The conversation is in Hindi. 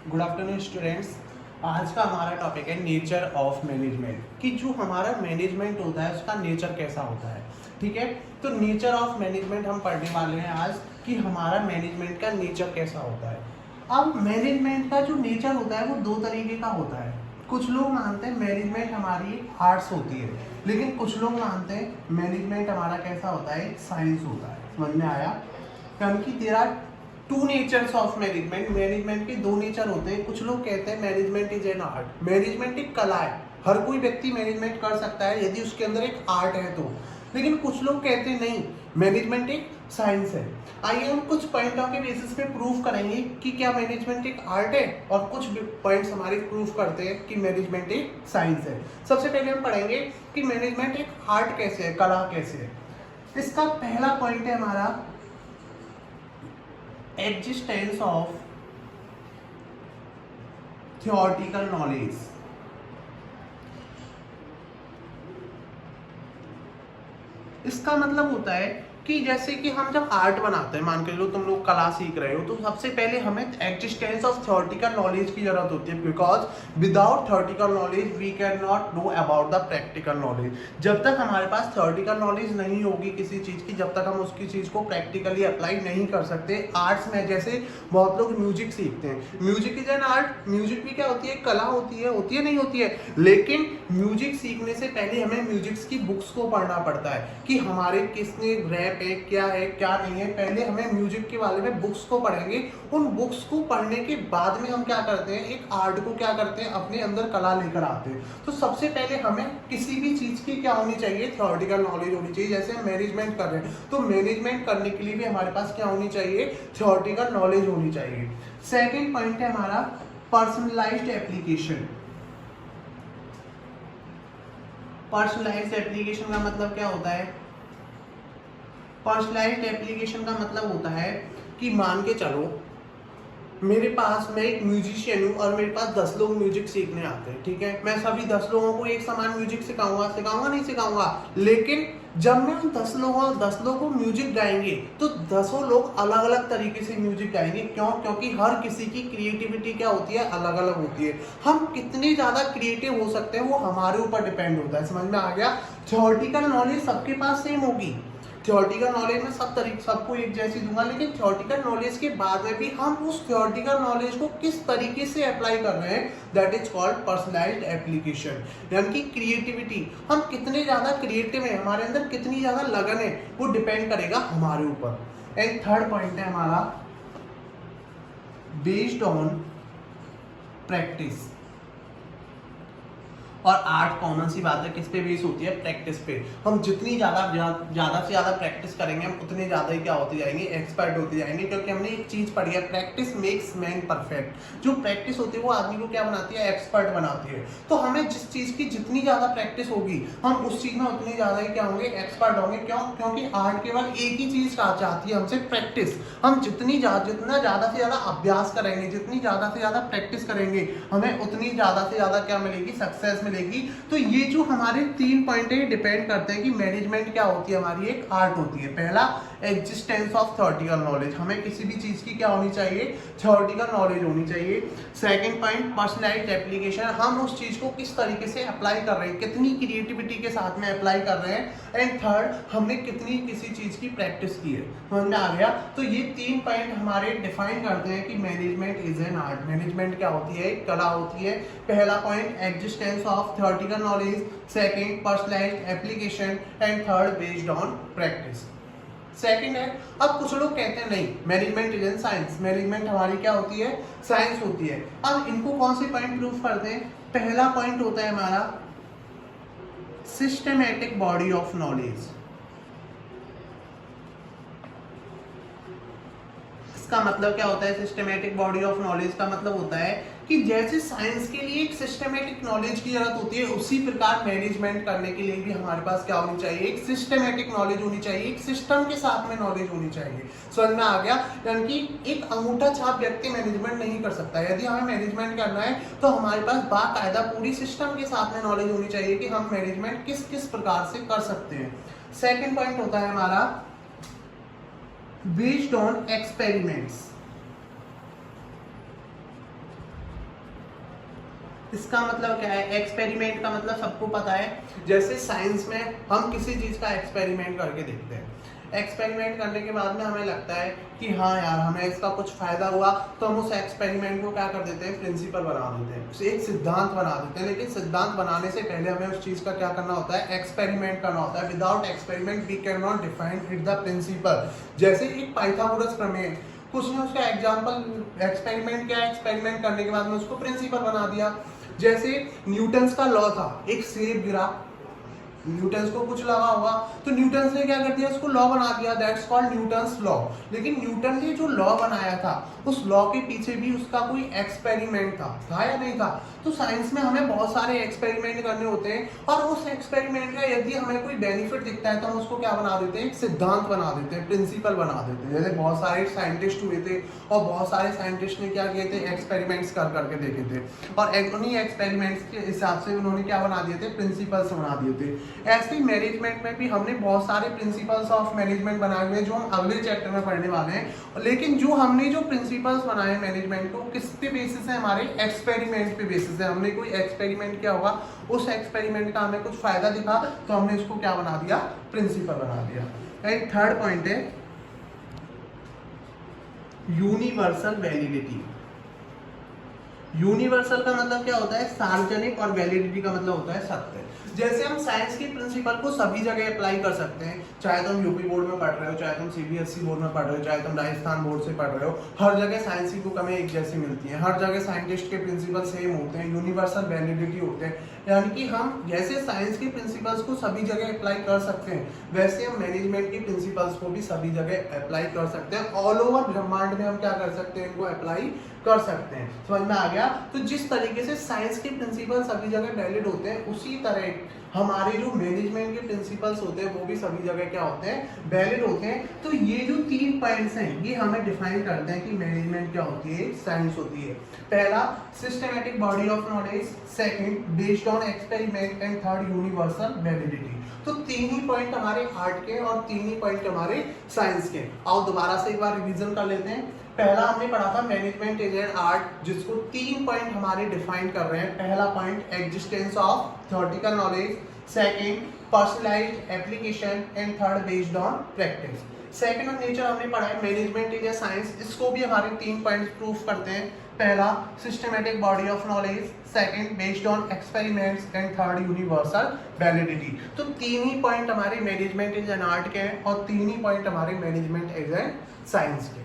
Good afternoon students. आज का हमारा टॉपिक है नेचर ऑफ मैनेजमेंट, कि जो हमारा मैनेजमेंट होता है उसका नेचर कैसा होता है। ठीक है, तो नेचर ऑफ मैनेजमेंट हम पढ़ने वाले हैं आज, कि हमारा मैनेजमेंट का नेचर कैसा होता है। अब मैनेजमेंट का जो नेचर होता है वो दो तरीके का होता है। कुछ लोग मानते हैं मैनेजमेंट हमारी आर्ट्स होती है, लेकिन कुछ लोग मानते हैं मैनेजमेंट हमारा कैसा होता है, साइंस होता है। समझ में आया? क्योंकि there are two natures of management, management के दो नेचर होते हैं। कुछ लोग कहते हैं management is an art, management एक कला है, हर कोई व्यक्ति मैनेजमेंट कर सकता है यदि उसके अंदर एक आर्ट है तो। लेकिन कुछ लोग कहते हैं नहीं, मैनेजमेंट एक साइंस है। आइए हम कुछ पॉइंटों के बेसिस पे प्रूव करेंगे कि क्या मैनेजमेंट एक आर्ट है, और कुछ पॉइंट्स हमारे प्रूव करते हैं कि मैनेजमेंट एक साइंस है। सबसे पहले हम पढ़ेंगे कि मैनेजमेंट एक आर्ट कैसे है, कला कैसे है। इसका पहला पॉइंट है हमारा existence of theoretical knowledge। इसका मतलब होता है कि जैसे कि हम जब आर्ट बनाते हैं, मान के लो तुम लोग कला सीख रहे हो, तो सबसे पहले हमें एग्जिस्टेंस ऑफ थ्योरेटिकल नॉलेज की जरूरत होती है, because without theoretical knowledge we can not know about the practical knowledge. जब तक हमारे पास थ्योरेटिकल नॉलेज नहीं होगी किसी चीज़ की, जब तक हम उसकी चीज़ को प्रैक्टिकली अप्लाई नहीं कर सकते। आर्ट्स में जैसे बहुत लोग म्यूजिक सीखते हैं, music is an art, music भी क्या होती है, कला होती है नहीं होती है। लेकिन म्यूजिक सीखने से पहले हमें म्यूजिक्स की बुक्स को पढ़ना पड़ता है कि हमारे किसने रैप है, क्या नहीं है। पहले हमें म्यूजिक के बारे में बुक्स को पढ़ेंगे, उन बुक्स को पढ़ने के बाद में हम क्या करते हैं, एक आर्ट को क्या करते हैं, अपने अंदर कला लेकर आते हैं। तो सबसे पहले हमें किसी भी चीज की क्या होनी चाहिए, थ्योरेटिकल नॉलेज होनी चाहिए। जैसे हम मैनेजमेंट कर रहे हैं, तो मैनेजमेंट करने के लिए भी हमारे पास क्या होनी चाहिए, थ्योरेटिकल नॉलेज होनी चाहिए। सेकेंड पॉइंट है हमारा पर्सनलाइज्ड एप्लीकेशन। पर्सनलाइज्ड एप्लीकेशन का मतलब क्या होता है, पर्सनलाइज्ड एप्लीकेशन का मतलब होता है कि मान के चलो मेरे पास, मैं एक म्यूजिशियन हूँ और मेरे पास 10 लोग म्यूजिक सीखने आते हैं। ठीक है, मैं सभी 10 लोगों को एक समान म्यूजिक सिखाऊंगा नहीं सिखाऊंगा। लेकिन जब मैं उन 10 लोगों को म्यूजिक गाएंगे तो 10 लोग अलग अलग तरीके से म्यूजिक गाएंगे। क्यों? क्योंकि हर किसी की क्रिएटिविटी क्या होती है, अलग अलग होती है। हम कितने ज्यादा क्रिएटिव हो सकते हैं वो हमारे ऊपर डिपेंड होता है। समझ में आ गया? थ्योरेटिकल नॉलेज सबके पास सेम होगी, थ्योरेटिकल नॉलेज में सबको एक जैसी दूंगा, लेकिन थ्योरेटिकल नॉलेज के बाद में भी हम उस थ्योरेटिकल नॉलेज को किस तरीके से अप्लाई कर रहे हैं, that is called personalised application. यानी कि क्रिएटिविटी, हम कितने ज्यादा क्रिएटिव हैं, हमारे अंदर कितनी ज्यादा लगन है, वो डिपेंड करेगा हमारे ऊपर। एंड थर्ड पॉइंट है हमारा बेस्ड ऑन प्रैक्टिस। और आर्ट कॉमन सी बात है, किस पे बेस होती है, प्रैक्टिस पे। हम जितनी ज्यादा से ज्यादा प्रैक्टिस करेंगे, हम उतने ज्यादा ही क्या होते जाएंगे, एक्सपर्ट होते जाएंगे। क्योंकि हमने एक चीज पढ़ी है, प्रैक्टिस मेक्स मैन परफेक्ट। जो प्रैक्टिस होती है वो आदमी को क्या बनाती है, एक्सपर्ट बनाती है। तो हमें जिस चीज की जितनी ज्यादा प्रैक्टिस होगी, हम उस चीज में उतनी ज्यादा ही क्या होंगे, एक्सपर्ट होंगे। क्यों? क्योंकि आर्ट केवल एक ही चीज चाहती है हमसे, प्रैक्टिस। हम जितना ज्यादा से ज्यादा अभ्यास करेंगे, जितनी ज्यादा से ज्यादा प्रैक्टिस करेंगे, हमें उतनी ज्यादा से ज्यादा क्या मिलेगी, सक्सेस मिलेगी। तो ये जो हमारे 3 पॉइंट है डिपेंड करते हैं कि मैनेजमेंट क्या होती है, हमारी एक आर्ट होती है। पहला एग्जिस्टेंस ऑफ थ्योरेटिकल नॉलेज, हमें किसी भी चीज की क्या होनी चाहिए, थ्योरेटिकल नॉलेज होनी चाहिए। सेकंड पॉइंट पर्सनलाइज्ड एप्लीकेशन, हम उस चीज को किस तरीके से अप्लाई कर रहे हैं, कितनी क्रिएटिविटी के साथ में अप्लाई कर रहे हैं। एंड थर्ड, हमने कितनी किसी चीज की प्रैक्टिस की है। समझ में आ गया? तो ये 3 पॉइंट हमारे डिफाइन करते हैं कि management is an art. Management क्या होती है, एक कला होती है। पहला point existence of theoretical knowledge, second personalised application, and third based on practice. Second है, अब कुछ लोग कहते हैं नहीं, management is N science, management हमारी क्या होती है, साइंस होती है। अब इनको कौन से पॉइंट प्रूव करते हैं? पहला पॉइंट होता है हमारा सिस्टमैटिक बॉडी ऑफ नॉलेज। इसका मतलब क्या होता है, सिस्टमैटिक बॉडी ऑफ नॉलेज का मतलब होता है कि जैसे साइंस के लिए एक सिस्टमैटिक नॉलेज की जरूरत होती है, उसी प्रकार मैनेजमेंट करने के लिए भी हमारे पास क्या होनी चाहिए, एक सिस्टमैटिक नॉलेज होनी चाहिए, एक सिस्टम के साथ में नॉलेज होनी चाहिए। समझ में आ गया? यानी कि एक अंगूठा छाप व्यक्ति मैनेजमेंट नहीं कर सकता। यदि हमें मैनेजमेंट करना है तो हमारे पास बाकायदा पूरी सिस्टम के साथ में नॉलेज होनी चाहिए कि हम मैनेजमेंट किस किस प्रकार से कर सकते हैं। सेकेंड पॉइंट होता है हमारा बेस्ड ऑन एक्सपेरिमेंट्स। इसका मतलब क्या है? एक्सपेरिमेंट का मतलब सबको पता है, जैसे साइंस में हम किसी चीज का एक्सपेरिमेंट करके देखते हैं, एक्सपेरिमेंट करने के बाद में हमें लगता है कि हाँ यार हमें इसका कुछ फायदा हुआ, तो हम उस एक्सपेरिमेंट को क्या कर देते हैं? प्रिंसिपल बना देते हैं, उसे एक सिद्धांत बना देते हैं। लेकिन सिद्धांत बनाने से पहले हमें उस चीज का क्या करना होता है? एक्सपेरिमेंट करना होता है। Without experiment we can not define it the principle. जैसे एक पाइथागोरस प्रमेय, कुछ ने उसका एग्जाम्पल एक्सपेरिमेंट किया, एक्सपेरिमेंट करने के बाद में उसको प्रिंसिपल बना दिया। जैसे न्यूटन्स का लॉ था, एक सेब गिरा, न्यूटन्स को कुछ लगा होगा, तो न्यूटन्स ने क्या कर दिया? उसको लॉ बना दिया, दैट्स कॉल्ड न्यूटन्स लॉ। लेकिन न्यूटन ने जो लॉ बनाया था, उस लॉ के पीछे भी उसका कोई एक्सपेरिमेंट था या नहीं था? तो साइंस में हमें बहुत सारे एक्सपेरिमेंट करने होते हैं, और उस एक्सपेरिमेंट का यदि हमें कोई बेनिफिट दिखता है तो हम उसको क्या बना देते हैं? एक सिद्धांत बना देते हैं, प्रिंसिपल बना देते हैं। जैसे बहुत सारे साइंटिस्ट हुए थे, और बहुत सारे साइंटिस्ट ने क्या किए थे? एक्सपेरिमेंट्स कर करके देखे थे, और उन्हीं एक्सपेरिमेंट्स के हिसाब से उन्होंने क्या बना दिए थे? प्रिंसिपल्स बना दिए थे। ऐसे ही मैनेजमेंट में भी हमने बहुत सारे प्रिंसिपल्स ऑफ मैनेजमेंट बनाए हुए हैं, जो हम अगले चैप्टर में पढ़ने वाले हैं। लेकिन जो हमने जो प्रिंसिपल्स बनाए मैनेजमेंट को, किस पे बेसिस है? हमारे एक्सपेरिमेंट पे बेसिस है। हमने कोई एक्सपेरिमेंट किया होगा, उस एक्सपेरिमेंट का हमें कुछ फायदा दिखा, तो हमने उसको क्या बना दिया? प्रिंसिपल बना दिया। एक थर्ड पॉइंट है यूनिवर्सल वैलिडिटी। यूनिवर्सल का मतलब क्या होता है? सार्वजनिक, और वैलिडिटी का मतलब होता है सत्य। जैसे हम साइंस के प्रिंसिपल को सभी जगह अप्लाई कर सकते हैं, चाहे तुम यूपी बोर्ड में पढ़ रहे हो, चाहे तुम सीबीएसई बोर्ड में पढ़ रहे हो, चाहे तुम राजस्थान बोर्ड से पढ़ रहे हो, हर जगह साइंस की बुक हमें एक जैसी मिलती है, हर जगह साइंटिस्ट के प्रिंसिपल सेम होते हैं, यूनिवर्सल वैलिडिटी होते हैं। यानी कि हम जैसे साइंस के प्रिंसिपल्स को सभी जगह अप्लाई कर सकते हैं, वैसे हम मैनेजमेंट के प्रिंसिपल्स को भी सभी जगह अप्लाई कर सकते हैं। ऑल ओवर ब्रह्मांड में हम क्या कर सकते हैं? इनको अप्लाई कर सकते हैं। समझ में आ गया? तो जिस तरीके से साइंस के प्रिंसिपल सभी जगह वैलिड होते हैं, उसी तरह हमारे जो मैनेजमेंट के प्रिंसिपल्स होते हैं वो भी सभी जगह क्या होते हैं? वैलिड होते हैं। तो ये जो 3 पॉइंट्स हैं, ये हमें डिफाइन करते हैं कि मैनेजमेंट क्या होती है, साइंस होती है। पहला, systematic body of knowledge, second, based on experiment, and third, universal validity. तो 3 ही पॉइंट हमारे आर्ट के और 3 ही पॉइंट हमारे साइंस के। आओ दोबारा से एक बार रिवीजन कर लेते हैं। पहला हमने पढ़ा था मैनेजमेंट इज एन आर्ट, जिसको 3 पॉइंट हमारे डिफाइन कर रहे हैं। पहला point, existence of theoretical knowledge, second, personalised application, and third, based on practice. Second of nature हमने पढ़ा है मैनेजमेंट इज ए साइंस, इसको भी हमारे 3 पॉइंट्स प्रूफ करते हैं। पहला, systematic body of knowledge, second, based on experiments, and third, universal validity. तो 3 ही पॉइंट हमारे मैनेजमेंट इज एन आर्ट के हैं, और 3 ही पॉइंट हमारे मैनेजमेंट इज एन साइंस के।